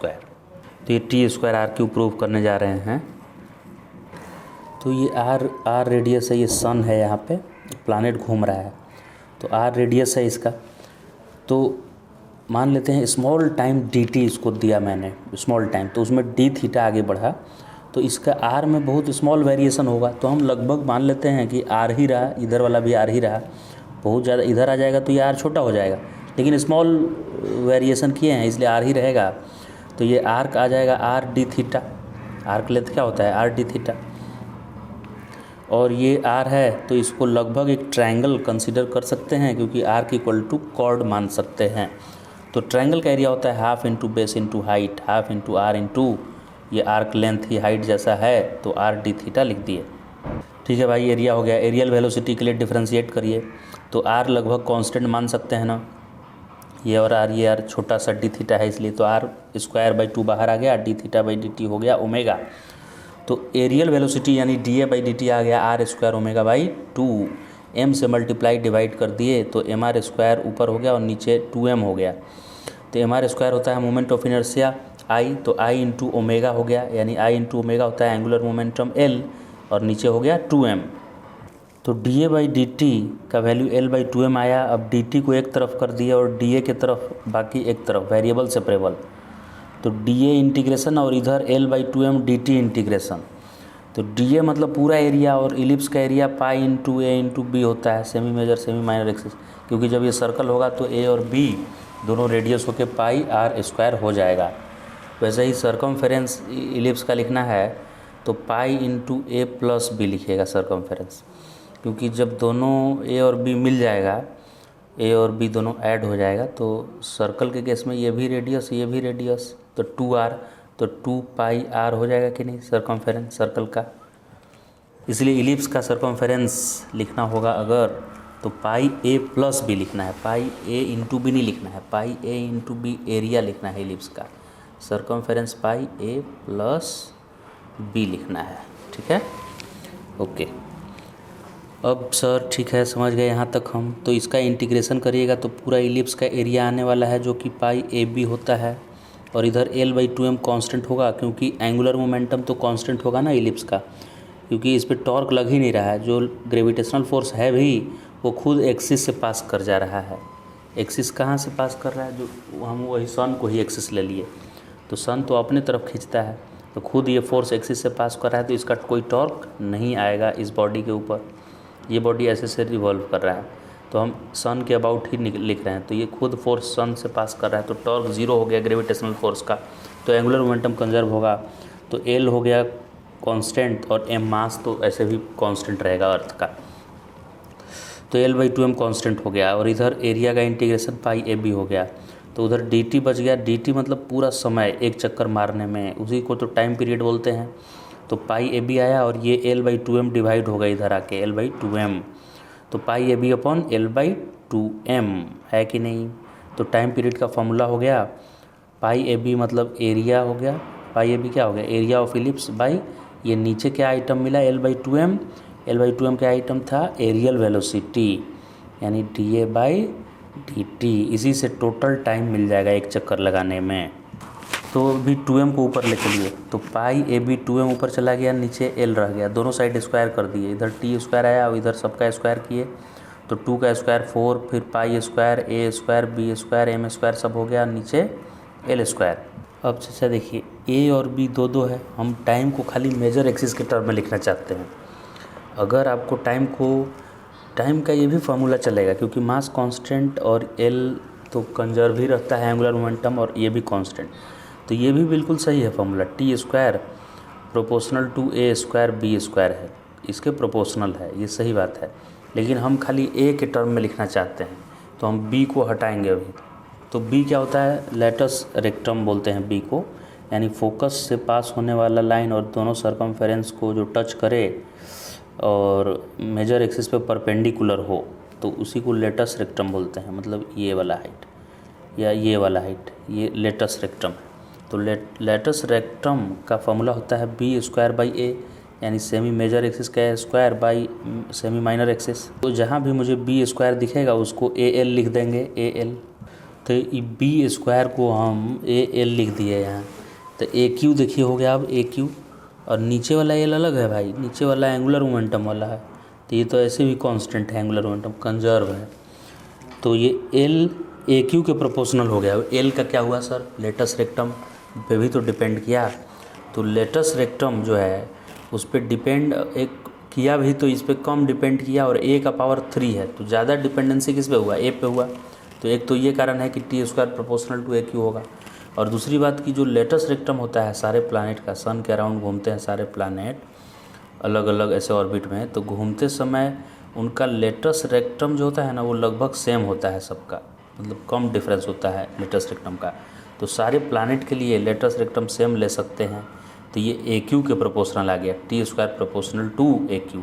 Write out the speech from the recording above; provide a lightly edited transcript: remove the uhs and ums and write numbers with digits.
Square. तो ये T square R cube prove करने जा रहे हैं। तो ये आर रेडियस है, ये सन है, यहाँ पे प्लैनेट घूम रहा है, तो आर रेडियस है इसका। तो मान लेते हैं स्मॉल टाइम डी टी इसको दिया मैंने, स्मॉल टाइम, तो उसमें डी थीटा आगे बढ़ा, तो इसका आर में बहुत स्मॉल वेरिएशन होगा। तो हम लगभग मान लेते हैं कि आर ही रहा, इधर वाला भी आर ही रहा। बहुत ज़्यादा इधर आ जाएगा तो ये आर छोटा हो जाएगा, लेकिन स्मॉल वेरिएशन किए हैं इसलिए आर ही रहेगा। तो ये आर्क आ जाएगा R D theta, arc length क्या होता है आर डी थीटा, और ये आर है तो इसको लगभग एक ट्रायंगल कंसीडर कर सकते हैं, क्योंकि आर्क इक्वल टू कॉर्ड मान सकते हैं। तो ट्रायंगल का एरिया होता है half into base into height, half into R into ये आर्क लेंथ ही हाइट जैसा है, तो आर डी थीटा लिख दिए। ठीक है भाई, एरिया हो गया। एरियल वेलोसिटी के लिए डिफ्रेंशिएट करिए, तो आर लगभग कांस्टेंट मान सकते हैं ना, ये और आर, ये आर छोटा सा डी थीटा है इसलिए, तो आर स्क्वायर बाई 2 बाहर आ गया, d theta by d t हो गया ओमेगा। तो एरियल वेलोसिटी यानी d A by d t आ गया r square omega by 2, m से मल्टीप्लाई डिवाइड कर दिए तो एम आर स्क्वायर ऊपर हो गया और नीचे 2m हो गया। तो एम आर स्क्वायर होता है मोमेंट ऑफ इनर्शिया आई, तो आई इंटू ओमेगा हो गया, यानी आई इंटू ओमेगा होता है एंगुलर मोमेंटम एल, और नीचे हो गया 2m। तो D A by d T का वैल्यू एल बाई 2m आया। अब डी टी को एक तरफ कर दिया और डी ए के तरफ बाकी एक तरफ वेरिएबल सेपरेबल, तो डी ए इंटीग्रेशन और इधर L by 2m D T integration. तो डी ए मतलब पूरा एरिया, और इलिप्स का area pi into A into B होता है, semi major semi minor axis, क्योंकि जब ये सर्कल होगा तो ए और बी दोनों रेडियस होके पाई आर स्क्वायर हो जाएगा। वैसे ही सर्कमफेरेंस इलिप्स का लिखना है तो पाई इंटू ए प्लस बी लिखिएगा सर्कमफेरेंस, क्योंकि जब दोनों ए और बी मिल जाएगा, ए और बी दोनों ऐड हो जाएगा, तो सर्कल के केस में ये भी रेडियस ये भी रेडियस, तो 2r, तो 2 पाई आर हो जाएगा कि नहीं सर्कमफेरेंस सर्कल का। इसलिए इलिप्स का सर्कमफेरेंस लिखना होगा अगर, तो पाई ए प्लस बी लिखना है, पाई ए इंटू बी नहीं लिखना है, पाई ए इंटू बी एरिया लिखना है इलिप्स का, सर्कमफेरेंस पाई ए प्लस बी लिखना है। ठीक है, ओके। अब सर ठीक है, समझ गए यहाँ तक हम। तो इसका इंटीग्रेशन करिएगा तो पूरा इलिप्स का एरिया आने वाला है, जो कि पाई ए बी होता है, और इधर एल बाई 2m कांस्टेंट होगा, क्योंकि एंगुलर मोमेंटम तो कांस्टेंट होगा ना इलिप्स का, क्योंकि इस पर टॉर्क लग ही नहीं रहा है। जो ग्रेविटेशनल फोर्स है भी वो खुद एक्सिस से पास कर जा रहा है। एक्सिस कहाँ से पास कर रहा है, जो हम वही सन को ही एक्सिस ले लिए, तो सन तो अपने तरफ खींचता है, तो खुद ये फोर्स एक्सिस से पास कर रहा है, तो इसका कोई टॉर्क नहीं आएगा इस बॉडी के ऊपर। ये बॉडी ऐसे से रिवॉल्व कर रहा है, तो हम सन के अबाउट ही लिख रहे हैं, तो ये खुद फोर्स सन से पास कर रहा है, तो टॉर्क 0 हो गया ग्रेविटेशनल फोर्स का, तो एंगुलर मोमेंटम कंजर्व होगा। तो एल हो गया कांस्टेंट और एम मास तो ऐसे भी कांस्टेंट रहेगा अर्थ का, तो एल बाई 2m कांस्टेंट हो गया, और इधर एरिया का इंटीग्रेशन पाई ए बी हो गया, तो उधर डी टी बच गया। डी टी मतलब पूरा समय एक चक्कर मारने में, उसी को तो टाइम पीरियड बोलते हैं। तो पाई ए बी आया और ये एल बाई 2m डिवाइड होगा इधर आके एल बाई 2m, तो pi a b upon l by 2m है कि नहीं। तो टाइम पीरियड का फॉर्मूला हो गया पाई ए बी मतलब एरिया हो गया, पाई ए बी क्या हो गया एरिया ऑफ इलिप्स बाई ये नीचे क्या आइटम मिला L by 2m, L by 2m क्या आइटम था एरियल वेलोसिटी, यानी d A by d T. इसी से टोटल टाइम मिल जाएगा एक चक्कर लगाने में। तो भी 2m को ऊपर लेके लिए, तो पाई ए बी 2m ऊपर चला गया, नीचे एल रह गया, दोनों साइड स्क्वायर कर दिए, इधर टी स्क्वायर आया और इधर सबका स्क्वायर किए, तो 2 का स्क्वायर 4, फिर pi square a square B square m square सब हो गया, नीचे एल स्क्वायर। अब जैसा देखिए ए और बी दो है, हम टाइम को खाली मेजर एक्सिस के टर्म में लिखना चाहते हैं। अगर आपको टाइम का ये भी फार्मूला चलेगा, क्योंकि मास कांस्टेंट और एल तो कंजर्व ही रहता है एंगुलर मोमेंटम, और ये भी कांस्टेंट, तो ये भी बिल्कुल सही है formula. T square proportional to A square B square है, इसके प्रोपोर्शनल है, ये सही बात है, लेकिन हम खाली ए के टर्म में लिखना चाहते हैं, तो हम बी को हटाएंगे अभी। तो बी क्या होता है लेटस रेक्टम बोलते हैं बी को, यानी फोकस से पास होने वाला लाइन और दोनों सर्कमफेरेंस को जो टच करे और मेजर एक्सिस पे परपेंडिकुलर हो, तो उसी को लेटस रेक्टम बोलते हैं, मतलब ये वाला हाइट या ये वाला हाइट, ये लेटस रेक्टम है। तो लेटस रेक्टम का फॉर्मूला होता है बी स्क्वायर बाई ए, यानी सेमी मेजर एक्सिस का square by semi minor axis. तो जहाँ भी मुझे बी स्क्वायर दिखेगा उसको ए एल लिख देंगे, ए एल। तो बी स्क्वायर को हम ए एल लिख दिए यहाँ। तो ए क्यू देखिए हो गया अब ए क्यू, और नीचे वाला एल अलग है भाई, नीचे वाला एंगुलर मोमेंटम वाला है, तो ये तो ऐसे भी कांस्टेंट है, एंगुलर मोमेंटम कंजर्व है। तो ये एल ए क्यू के प्रोपोर्शनल हो गया। एल का क्या हुआ सर, लेटस रेक्टम पे भी तो डिपेंड किया। तो लेटस रेक्टम जो है उस पर डिपेंड एक किया भी, तो इस पर कम डिपेंड किया, और ए का पावर 3 है, तो ज़्यादा डिपेंडेंसी किस पे हुआ, ए पे हुआ। तो एक तो ये कारण है कि T square proportional to A cube होगा। और दूसरी बात की जो लेटस रेक्टम होता है सारे प्लानट का, सन के अराउंड घूमते हैं सारे प्लानट अलग अलग ऐसे ऑर्बिट में, तो घूमते समय उनका लेटस रेक्टम जो होता है ना वो लगभग सेम होता है सबका, मतलब कम डिफरेंस होता है लेटस रेक्टम का। तो सारे प्लानट के लिए लेटस रेक्टम सेम ले सकते हैं। तो ये ए क्यू के प्रोपोर्शनल आ गया, T square proportional to A Q.